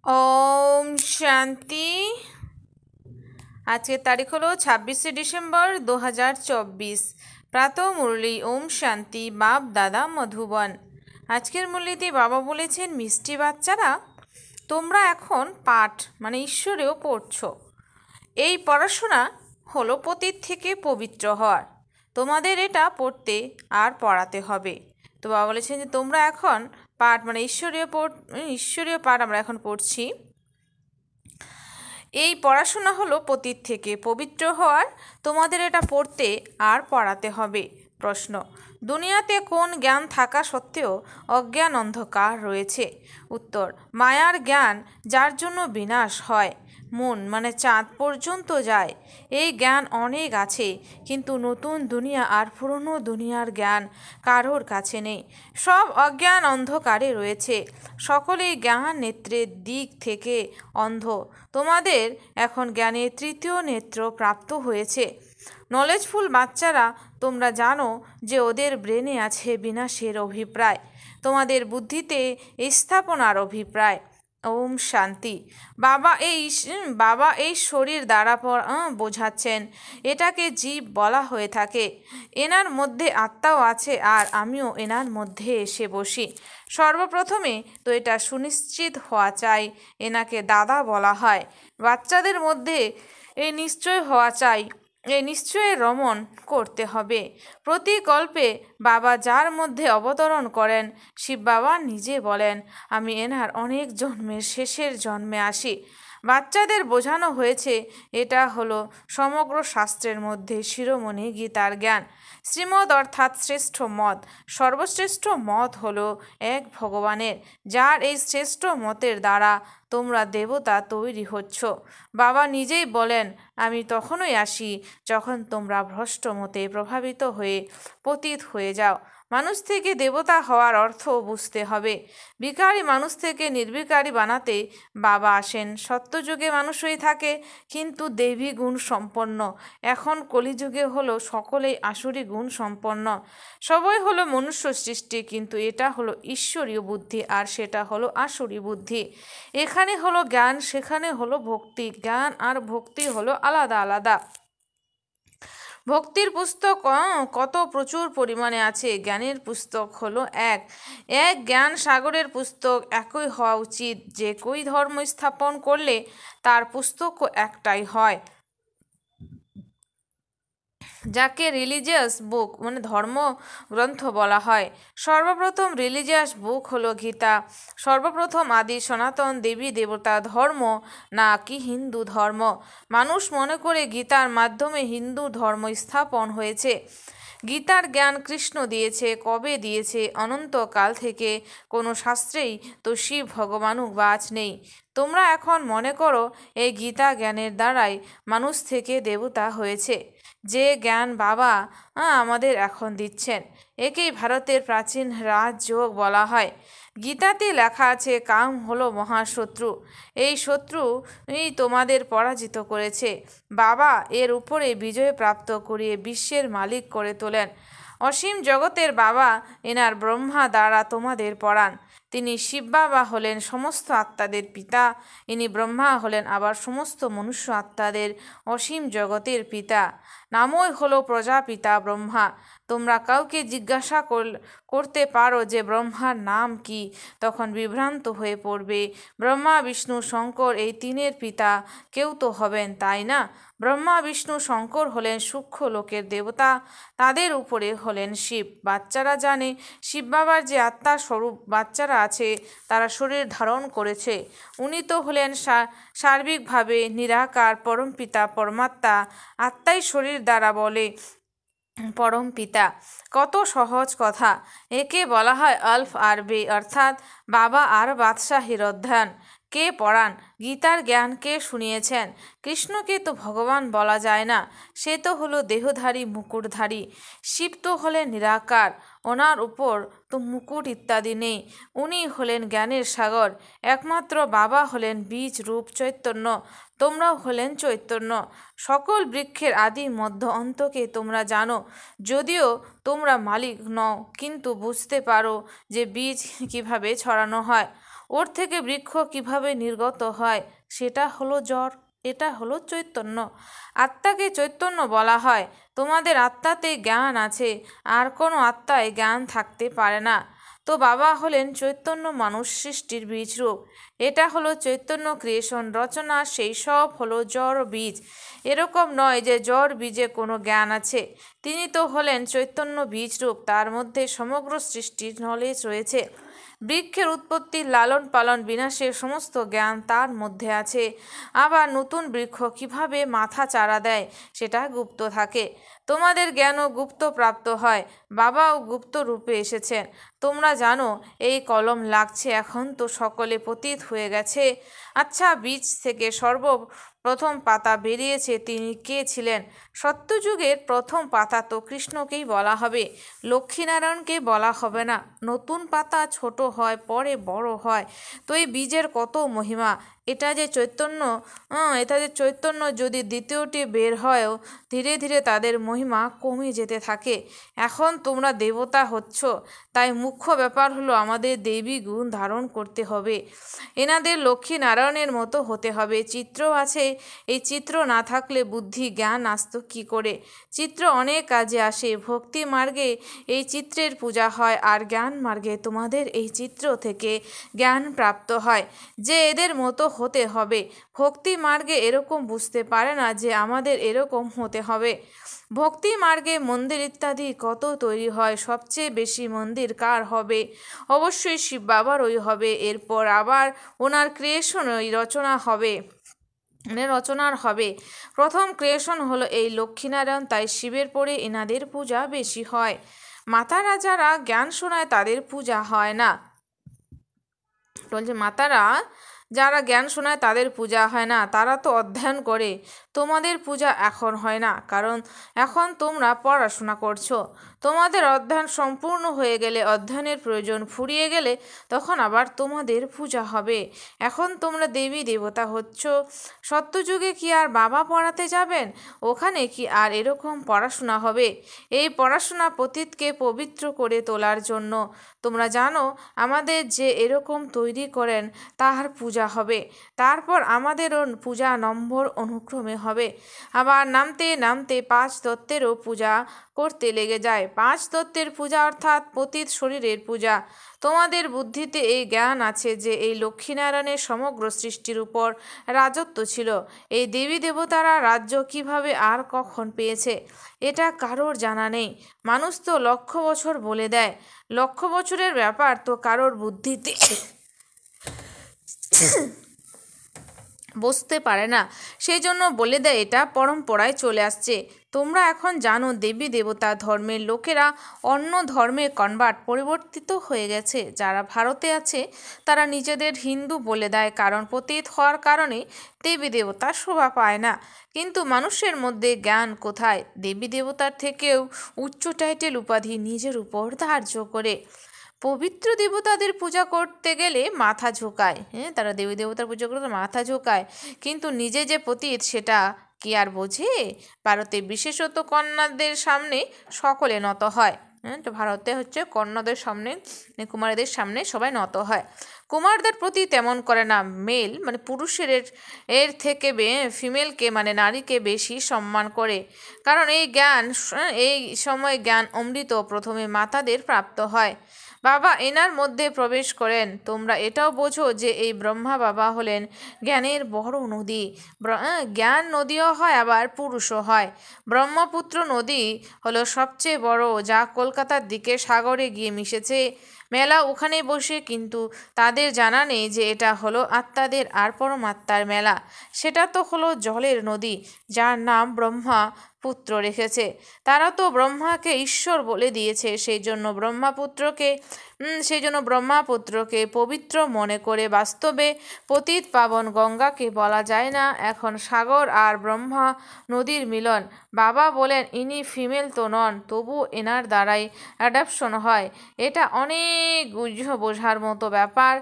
ओम शांति। আজকের তারিখ হলো 26শে ডিসেম্বর 2024। প্রাতঃ মুরলি। ওম শান্তি। বাপ দাদা মধুবন। আজকের মুরলিতে বাবা বলেছেন, মিষ্টি বাচ্চারা, তোমরা এখন পাঠ মানে ঈশ্বরেও পড়ছো। এই পড়াশোনা হলো পতীত থেকে পবিত্র হওয়ার। তোমাদের এটা পড়তে আর পড়াতে হবে। তো বাবা বলেছেন যে তোমরা এখন পাঠ মানে ঈশ্বরীয় পাঠ আমরা এখন পড়ছি। এই পড়াশোনা হলো পতীত থেকে পবিত্র হওয়ার। তোমাদের এটা পড়তে আর পড়াতে হবে। প্রশ্ন: দুনিয়াতে কোন জ্ঞান থাকা সত্ত্বেও অজ্ঞান অন্ধকার রয়েছে? উত্তর: মায়ার জ্ঞান, যার জন্য বিনাশ হয়। মন মানে চাঁদ পর্যন্ত যায়। এই জ্ঞান অনেক আছে, কিন্তু নতুন দুনিয়া আর পুরনো দুনিয়ার জ্ঞান কারোর কাছে নেই। সব অজ্ঞান অন্ধকারে রয়েছে। সকলেই জ্ঞান নেত্রের দিক থেকে অন্ধ। তোমাদের এখন জ্ঞানের তৃতীয় নেত্র প্রাপ্ত হয়েছে। নলেজফুল বাচ্চারা, তোমরা জানো যে ওদের ব্রেনে আছে বিনাশের অভিপ্রায়, তোমাদের বুদ্ধিতে স্থাপনার অভিপ্রায়। ওম শান্তি। বাবা এই শরীর দ্বারা বোঝাচ্ছেন। এটাকে জীব বলা হয়ে থাকে। এনার মধ্যে আত্মাও আছে, আর আমিও এনার মধ্যে এসে বসি। সর্বপ্রথমে তো এটা সুনিশ্চিত হওয়া চাই, এনাকে দাদা বলা হয়। বাচ্চাদের মধ্যে এই নিশ্চয় হওয়া চাই, এই নিশ্চয়ই রমণ করতে হবে। প্রতি কল্পে বাবা যার মধ্যে অবতরণ করেন, শিব বাবা নিজে বলেন, আমি এনার অনেক জন্মের শেষের জন্মে আসি। বাচ্চাদের বোঝানো হয়েছে, এটা হলো সমগ্র শাস্ত্রের মধ্যে শিরোমণি গীতার জ্ঞান। শ্রীমদ অর্থাৎ শ্রেষ্ঠ মত। সর্বশ্রেষ্ঠ মত হলো এক ভগবানের, যার এই শ্রেষ্ঠ মতের দ্বারা তোমরা দেবতা তৈরি হচ্ছ। বাবা নিজেই বলেন, আমি তখনই আসি যখন তোমরা ভ্রষ্ট মতে প্রভাবিত হয়ে পতিত হয়ে যাও। মানুষ থেকে দেবতা হওয়ার অর্থ বুঝতে হবে। বিকারী মানুষ থেকে নির্বিকারী বানাতে বাবা আসেন। সত্যযুগে মানুষ হয়ে থাকে, কিন্তু দেবী গুণ সম্পন্ন। এখন কলিযুগে হলো সকলেই আসুরি গুণ সম্পন্ন। সবই হলো মনুষ্য সৃষ্টি, কিন্তু এটা হলো ঈশ্বরীয় বুদ্ধি, আর সেটা হলো আসুরি বুদ্ধি। এখানে হলো জ্ঞান, সেখানে হলো ভক্তি। জ্ঞান আর ভক্তি হলো আলাদা আলাদা। ভক্তির পুস্তক কত প্রচুর পরিমাণে আছে। জ্ঞানের পুস্তক হলো এক জ্ঞান সাগরের পুস্তক একই হওয়া উচিত। যে কই ধর্ম স্থাপন করলে তার পুস্তকও একটাই হয়, যাকে রিলিজিয়াস বুক মানে ধর্মগ্রন্থ বলা হয়। সর্বপ্রথম রিলিজিয়াস বুক হলো গীতা। সর্বপ্রথম আদি সনাতন দেবী দেবতা ধর্ম, না কি হিন্দু ধর্ম। মানুষ মনে করে গীতার মাধ্যমে হিন্দু ধর্ম স্থাপন হয়েছে। গীতার জ্ঞান কৃষ্ণ দিয়েছে। কবে দিয়েছে? অনন্তকাল থেকে। কোনো শাস্ত্রেই তো শিব ভগবানও বাজ নেই। তোমরা এখন মনে করো এই গীতা জ্ঞানের দ্বারাই মানুষ থেকে দেবতা হয়েছে। যে জ্ঞান বাবা আমাদের এখন দিচ্ছেন, একেই ভারতের প্রাচীন রাজযোগ বলা হয়। গীতাতে লেখা আছে, কাম হলো মহাশত্রু। এই শত্রু তোমাদের পরাজিত করেছে। বাবা এর উপরে বিজয় প্রাপ্ত করিয়ে বিশ্বের মালিক করে তোলেন। অসীম জগতের বাবা এনার ব্রহ্মা দ্বারা তোমাদের পড়ান। তিনি শিব বাবা হলেন সমস্ত আত্মাদের পিতা। ইনি ব্রহ্মা হলেন আবার সমস্ত মনুষ্য আত্মাদের অসীম জগতের পিতা। নামই হলো প্রজাপিতা ব্রহ্মা। তোমরা কাউকে জিজ্ঞাসা করতে পারো যে ব্রহ্মার নাম কি, তখন বিভ্রান্ত হয়ে পড়বে। ব্রহ্মা বিষ্ণু শঙ্কর এই তিনের পিতা কেউ তো হবেন, তাই না? ব্রহ্মা বিষ্ণু শঙ্কর হলেন সূক্ষ্ম লোকের দেবতা, তাদের উপরে হলেন শিব। বাচ্চারা জানে শিব বাবার যে আত্মার স্বরূপ বাচ্চারা আছে, তারা শরীর ধারণ করেছে। উনি তো হলেন সার্বিকভাবে নিরাকার পরমপিতা পরমাত্মা। আত্মাই শরীর দ্বারা বলে পরম পিতা। কত সহজ কথা। একে বলা হয় আলফ আর বে, অর্থাৎ বাবা আর বাদশাহীর অধ্যয়ন। কে পড়ান? গীতার জ্ঞান কে শুনিয়েছেন? কৃষ্ণকে তো ভগবান বলা যায় না, সে তো হলো দেহধারী মুকুটধারী। শিব তো হলেন নিরাকার, ওনার উপর তো মুকুট ইত্যাদি নেই। উনি হলেন জ্ঞানের সাগর। একমাত্র বাবা হলেন বীজ রূপ চৈতন্য। তোমরাও হলেন চৈতন্য। সকল বৃক্ষের আদি মধ্য অন্তকে তোমরা জানো। যদিও তোমরা মালিক নও, কিন্তু বুঝতে পারো যে বীজ কিভাবে ছড়ানো হয়। ওর থেকে বৃক্ষ কিভাবে নির্গত হয়, সেটা হলো জ্বর, এটা হলো চৈতন্য। আত্মাকে চৈতন্য বলা হয়। তোমাদের আত্মাতে জ্ঞান আছে, আর কোনো আত্মায় জ্ঞান থাকতে পারে না। তো বাবা হলেন চৈতন্য মানুষ সৃষ্টির বীজ রূপ। এটা হলো চৈতন্য ক্রিয়েশন রচনা, সেই সব হলো জড় বীজ। এরকম নয় যে জড় বীজে কোনো জ্ঞান আছে। তিনি তো হলেন চৈতন্য বীজ রূপ, তার মধ্যে সমগ্র সৃষ্টির নলেজ রয়েছে। বৃক্ষের উৎপত্তি, লালন পালন, বিনাশের সমস্ত জ্ঞান তার মধ্যে আছে। আবার নতুন বৃক্ষ কিভাবে মাথা চারা দেয়, সেটা গুপ্ত থাকে। তোমাদের জ্ঞানও গুপ্ত প্রাপ্ত হয়। বাবাও গুপ্ত রূপে এসেছেন। তোমরা জানো এই কলম লাগছে, এখন তো সকলে পতিত হয়ে গেছে। আচ্ছা, বীজ থেকে সর্বপ্রথম পাতা বেরিয়েছে, তিনি কে ছিলেন? সত্যযুগের প্রথম পাতা তো কৃষ্ণকেই বলা হবে, লক্ষ্মীনারায়ণকে বলা হবে না। নতুন পাতা ছোট হয়, পরে বড় হয়। তো এই বীজের কত মহিমা! এটা যে চৈতন্য যদি দ্বিতীয়টি বের হয়ও, ধীরে ধীরে তাদের মহিমা কমে যেতে থাকে। এখন তোমরা দেবতা হচ্ছ, তাই মুখ্য ব্যাপার হলো আমাদের দেবী গুণ ধারণ করতে হবে। এনাদের লক্ষ্মী নারায়ণের মতো হতে হবে। চিত্র আছে, এই চিত্র না থাকলে বুদ্ধি জ্ঞান আসত কী করে? চিত্র অনেক কাজে আসে। ভক্তি মার্গে এই চিত্রের পূজা হয়, আর জ্ঞান মার্গে তোমাদের এই চিত্র থেকে জ্ঞান প্রাপ্ত হয় যে এদের মতো হতে হবে। ভক্তি মার্গে এরকম বুঝতে পারে না যে আমাদের এরকম হতে হবে। ভক্তি মার্গে মন্দির ইত্যাদি কত তৈরি হয়, সবচেয়ে বেশি মন্দির কার হবে? অবশ্যই শিব বাবারই হবে। এরপর আবার ওনার ক্রিয়েশনই রচনার হবে। প্রথম ক্রিয়েশন হলো এই লক্ষ্মীনারায়ণ, তাই শিবের পরে এনাদের পূজা বেশি হয়। মাতারা যারা জ্ঞান শোনায় তাদের পূজা হয় না। বলছে মাতারা যারা জ্ঞান শোনায় তাদের পূজা হয় না, তারা তো অধ্যয়ন করে। তোমাদের পূজা এখন হয় না, কারণ এখন তোমরা পড়াশোনা করছো। তোমাদের অধ্যয়ন সম্পূর্ণ হয়ে গেলে, অধ্যয়নের প্রয়োজন ফুরিয়ে গেলে, তখন আবার তোমাদের পূজা হবে। এখন তোমরা দেবী দেবতা হচ্ছ। সত্যযুগে কি আর বাবা পড়াতে যাবেন? ওখানে কি আর এরকম পড়াশোনা হবে? এই পড়াশোনা পতিতকে পবিত্র করে তোলার জন্য। তোমরা জানো আমাদের যে এরকম তৈরি করেন তার পূজা হবে। তারপর আমাদেরও পূজা নম্বর অনুক্রমে হবে। আবার নামতে নামতে 5 তত্ত্বেরও পূজা করতে লেগে যায়। 5 তত্ত্বের পূজা অর্থাৎ পতিত শরীরের পূজা। তোমাদের বুদ্ধিতে এই জ্ঞান আছে যে এই লক্ষ্মীনারায়ণের সমগ্র সৃষ্টির উপর রাজত্ব ছিল। এই দেবী দেবতারা রাজ্য কিভাবে আর কখন পেয়েছে, এটা কারোর জানা নেই। মানুষ তো লক্ষ বছর বলে দেয়। লক্ষ বছরের ব্যাপার তো কারোর বুদ্ধিতে বুঝতে পারে না, সেই জন্য বলে দেয় এটা পরম্পরায় চলে আসছে। তোমরা এখন জানো দেবী দেবতা ধর্মের লোকেরা অন্য ধর্মে পরিবর্তিত হয়ে গেছে। যারা ভারতে আছে তারা নিজেদের হিন্দু বলে দেয়, কারণ পতিত হওয়ার কারণে দেবী দেবতা শোভা পায় না। কিন্তু মানুষের মধ্যে জ্ঞান কোথায়? দেবী দেবতার থেকেও উচ্চ টাইটেল উপাধি নিজের উপর ধার্য করে। পবিত্র দেবতাদের পূজা করতে গেলে মাথা ঝোঁকায়। তারা দেবী দেবতার পূজা করতে মাথা ঝোঁকায়, কিন্তু নিজে যে পতিত সেটা কি আর বোঝে? ভারতে বিশেষত কন্যাদের সামনে সকলে নত হয়। তো ভারতে হচ্ছে কন্যাদের সামনে, কুমারীদের সামনে সবাই নত হয়। কুমারদের প্রতি তেমন করে না। মেল মানে পুরুষের এর থেকে ফিমেলকে মানে নারীকে বেশি সম্মান করে, কারণ এই সময় জ্ঞান অমৃত প্রথমে মাতাদের প্রাপ্ত হয়। বাবা এনার মধ্যে প্রবেশ করেন। তোমরা এটাও বোঝো যে এই ব্রহ্মা বাবা হলেন জ্ঞানের বড় নদী। জ্ঞান নদীও হয়, আবার পুরুষও হয়। ব্রহ্মপুত্র নদী হলো সবচেয়ে বড়, যা কলকাতার দিকে সাগরে গিয়ে মিশেছে। মেলা ওখানে বসে, কিন্তু তাদের জানা নেই যে এটা হলো আত্মাদের আর পরমাত্মার মেলা। সেটা তো হলো জলের নদী, যার নাম ব্রহ্মা পুত্র রেখেছে। তারা তো ব্রহ্মাকে ঈশ্বর বলে দিয়েছে। সেই জন্য ব্রহ্মাপুত্রকে পবিত্র মনে করে বাস্তবে পতিত পাবন গঙ্গাকে বলা যায় না। এখন সাগর আর ব্রহ্মা নদীর মিলন। বাবা বলেন ইনি ফিমেল তো নন, তবু এনার দ্বারাই অ্যাডাপশন হয়। এটা অনেক বোঝার মতো ব্যাপার,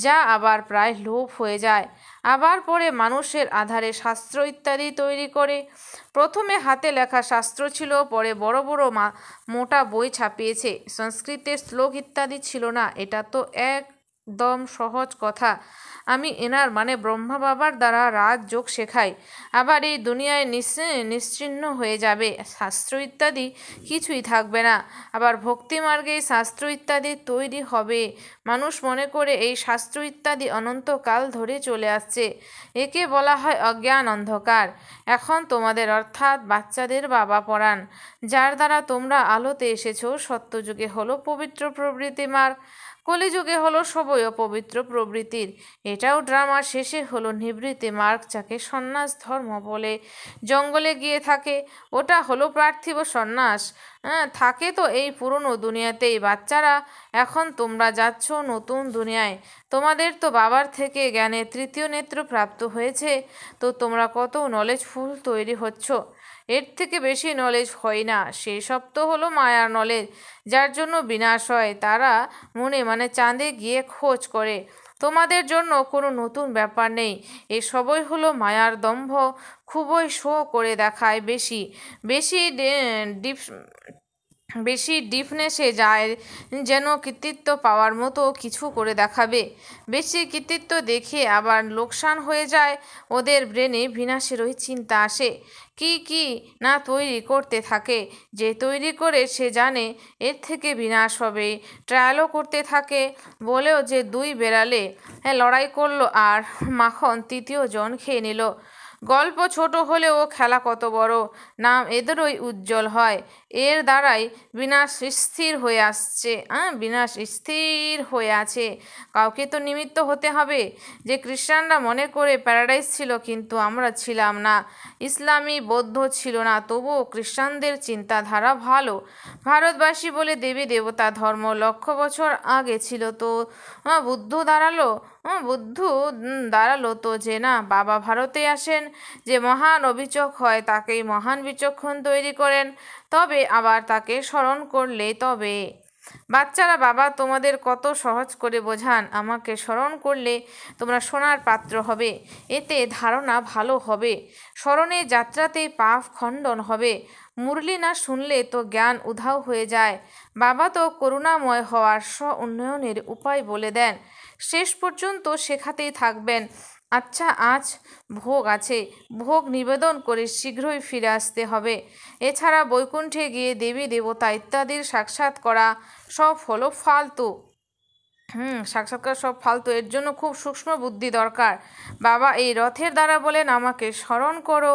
যা আবার প্রায় লোপ হয়ে যায়। আবার পরে মানুষের আধারে শাস্ত্র ইত্যাদি তৈরি করে। প্রথমে হাতে লেখা শাস্ত্র ছিল, পরে বড় বড় মোটা বই ছাপিয়েছে। সংস্কৃতের শ্লোক ইত্যাদি ছিল না। এটা তো এক একদম সহজ কথা। আমি এনার মানে ব্রহ্মা বাবার দ্বারা রাজযোগ শেখাই। আবার এই দুনিয়ায় নিশ্চিহ্ন হয়ে যাবে, শাস্ত্র ইত্যাদি কিছুই থাকবে না। আবার ভক্তি মার্গে শাস্ত্র ইত্যাদি তৈরি হবে। মানুষ মনে করে এই শাস্ত্র ইত্যাদি অনন্তকাল ধরে চলে আসছে। একে বলা হয় অজ্ঞান অন্ধকার। এখন তোমাদের অর্থাৎ বাচ্চাদের বাবা পড়ান, যার দ্বারা তোমরা আলোতে এসেছো। সত্যযুগে হলো পবিত্র প্রবৃত্তি মার্গ, কলিযুগে হলো সবই অপবিত্র প্রবৃত্তির। এটাও ড্রামা। শেষে হলো নিবৃত্তি মার্গ, যাকে সন্ন্যাস ধর্ম বলে। জঙ্গলে গিয়ে থাকে, ওটা হলো পার্থিব সন্ন্যাস। থাকে তো এই পুরনো দুনিয়াতেই। বাচ্চারা, এখন তোমরা যাচ্ছ নতুন দুনিয়ায়। তোমাদের তো বাবার থেকে জ্ঞানের তৃতীয় নেত্র প্রাপ্ত হয়েছে, তো তোমরা কত নলেজফুল তৈরি হচ্ছ। এর থেকে বেশি নলেজ হয় না। সেসব তো হলো মায়ার নলেজ, যার জন্য বিনাশ হয়। তারা মনে মানে চাঁদে গিয়ে খোঁজ করে। তোমাদের জন্য কোনো নতুন ব্যাপার নেই। এসবই হলো মায়ার দম্ভ। খুবই শো করে দেখায়, বেশি বেশি ডিপ বেশি ডিপনেসে যায়, যেন কৃতিত্ব পাওয়ার মতো কিছু করে দেখাবে। বেশি কৃতিত্ব দেখে আবার লোকসান হয়ে যায়। ওদের ব্রেনে বিনাশেরই চিন্তা আসে। কি না তৈরি করতে থাকে। যে তৈরি করে সে জানে এর থেকে বিনাশ হবে। ট্রায়ালও করতে থাকে। বলেও যে দুই বেড়ালে লড়াই করলো আর মাখন তৃতীয় জন খেয়ে নিল। গল্প ছোট হলেও খেলা কত বড়। নাম এদেরই উজ্জ্বল হয়। এর দ্বারাই বিনাশ স্থির হয়ে আসছে। বিনাশ স্থির হয়ে আছে। কাউকে তো নিমিত্ত হতে হবে। যে খ্রিস্টানরা মনে করে প্যারাডাইস ছিল, কিন্তু আমরা ছিলাম না। ইসলামী বৌদ্ধ ছিল না, তবুও খ্রিস্টানদের চিন্তাধারা ভালো। ভারতবাসী বলে দেবী দেবতা ধর্ম লক্ষ বছর আগে ছিল, তো বুদ্ধ দাঁড়ালো তো যে না, বাবা ভারতে আসেন। যে মহান অভিযোগ হয় তাকেই মহান বিচক্ষণ তৈরি করেন। তবে আবার তাকে স্মরণ করলে তবে। বাচ্চারা, বাবা তোমাদের কত সহজ করে বোঝান। আমাকে স্মরণ করলে তোমরা সোনার পাত্র হবে। এতে ধারণা ভালো হবে। স্মরণে যাত্রাতেই পাপ খণ্ডন হবে। মুরলি না শুনলে তো জ্ঞান উধাও হয়ে যায়। বাবা তো করুণাময় হওয়ার উন্নয়নের উপায় বলে দেন। শেষ পর্যন্ত শেখাতেই থাকবেন। আচ্ছা, আজ ভোগ আছে, ভোগ নিবেদন করে শীঘ্রই ফিরে আসতে হবে। এছাড়া বৈকুণ্ঠে গিয়ে দেবী দেবতা ইত্যাদির সাক্ষাৎ করা সব হলো ফালতু। সাক্ষাৎকার সব ফালতু। এর জন্য খুব সূক্ষ্ম বুদ্ধি দরকার। বাবা এই রথের দ্বারা বলেন, আমাকে স্মরণ করো,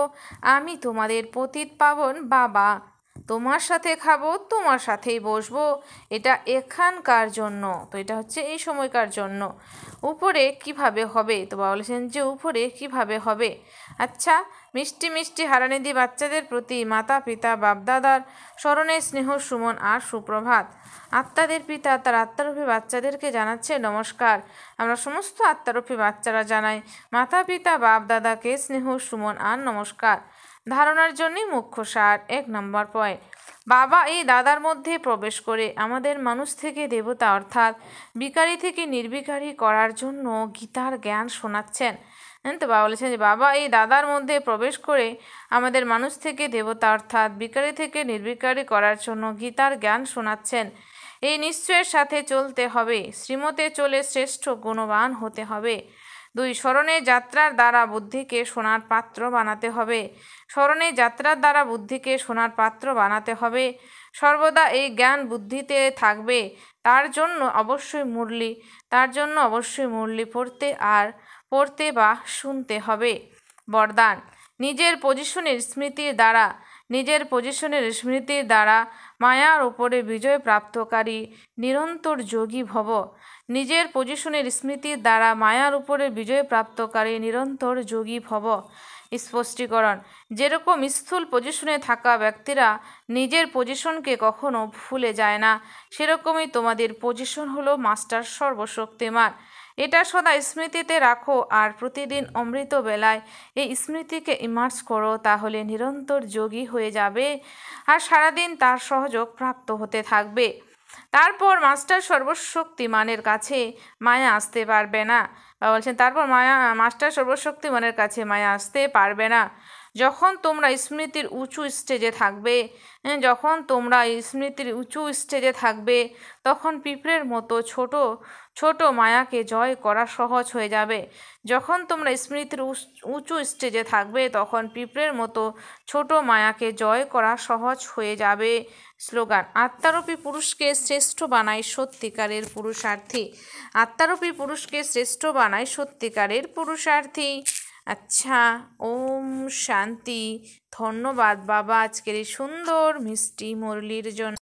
আমি তোমাদের পতিত পাবন বাবা। তোমার সাথে খাবো, তোমার সাথেই বসবো। এটা এখানকার জন্য, তো এটা হচ্ছে এই সময়কার জন্য। উপরে কিভাবে হবে? তো বাবা বলেছেন যে উপরে কিভাবে হবে। আচ্ছা, মিষ্টি মিষ্টি হারানিধি বাচ্চাদের প্রতি মাতা পিতা বাপদাদার স্মরণে স্নেহ সুমন আর সুপ্রভাত। আত্মাদের পিতা তার আত্মারূপী বাচ্চাদেরকে জানাচ্ছে নমস্কার। আমরা সমস্ত আত্মারূপী বাচ্চারা জানাই মাতা পিতা বাপ দাদাকে স্নেহ সুমন আর নমস্কার। ধারণার জন্যই মুখ্য সার। 1 নম্বর পয়েন্ট। বাবা এই দাদার মধ্যে প্রবেশ করে আমাদের মানুষ থেকে দেবতা অর্থাৎ বিকারী থেকে নির্বিকারী করার জন্য গীতার জ্ঞান শোনাচ্ছেন। তো বাবা বলেছেন যে বাবা এই দাদার মধ্যে প্রবেশ করে আমাদের মানুষ থেকে দেবতা অর্থাৎ বিকারী থেকে নির্বিকারী করার জন্য গীতার জ্ঞান শোনাচ্ছেন। এই নিশ্চয়ের সাথে চলতে হবে। শ্রীমতে চলে শ্রেষ্ঠ গুণবান হতে হবে। 2. স্মরণে যাত্রার দ্বারা বুদ্ধিকে সোনার পাত্র বানাতে হবে। স্মরণে যাত্রার দ্বারা বুদ্ধিকে সোনার পাত্র বানাতে হবে। সর্বদা এই জ্ঞান বুদ্ধিতে থাকবে। তার জন্য অবশ্যই মুরলি পড়তে বা শুনতে হবে। বরদান: নিজের পজিশনের স্মৃতির দ্বারা মায়ার উপরে বিজয় প্রাপ্তকারী নিরন্তর যোগী ভব। নিজের পজিশনের স্মৃতির দ্বারা মায়ার উপরে বিজয় প্রাপ্তকারী নিরন্তর যোগী ভব। স্পষ্টীকরণ: যেরকম স্থূল পজিশনে থাকা ব্যক্তিরা নিজের পজিশনকে কখনো ভুলে যায় না, সেরকমই তোমাদের পজিশন হলো মাস্টার সর্বশক্তিমান। এটা সদা স্মৃতিতে রাখো আর প্রতিদিন অমৃত বেলায় এই স্মৃতিকে ইমার্জ করো। তাহলে নিরন্তর যোগী হয়ে যাবে আর সারাদিন তার সহযোগ প্রাপ্ত হতে থাকবে। তারপর মাস্টার সর্বশক্তিমানের কাছে মায়া আসতে পারবে না। বলছেন তারপর মাস্টার সর্বশক্তিমানের কাছে মায়া আসতে পারবে না। যখন তোমরা স্মৃতির উঁচু স্টেজে থাকবে তখন পিঁপড়ের মতো ছোট ছোট মায়াকে জয় করা সহজ হয়ে যাবে। যখন তোমরা স্মৃতির উঁচু স্টেজে থাকবে তখন পিঁপড়ের মতো ছোট মায়াকে জয় করা সহজ হয়ে যাবে। স্লোগান: আত্মারূপী পুরুষকে শ্রেষ্ঠ বানায় সত্যিকারের পুরুষার্থী। আত্মারূপী পুরুষকে শ্রেষ্ঠ বানায় সত্যিকারের পুরুষার্থী। আচ্ছা, ওম শান্তি। ধন্যবাদ বাবা আজকের এই সুন্দর মিষ্টি মুরলির জন্য।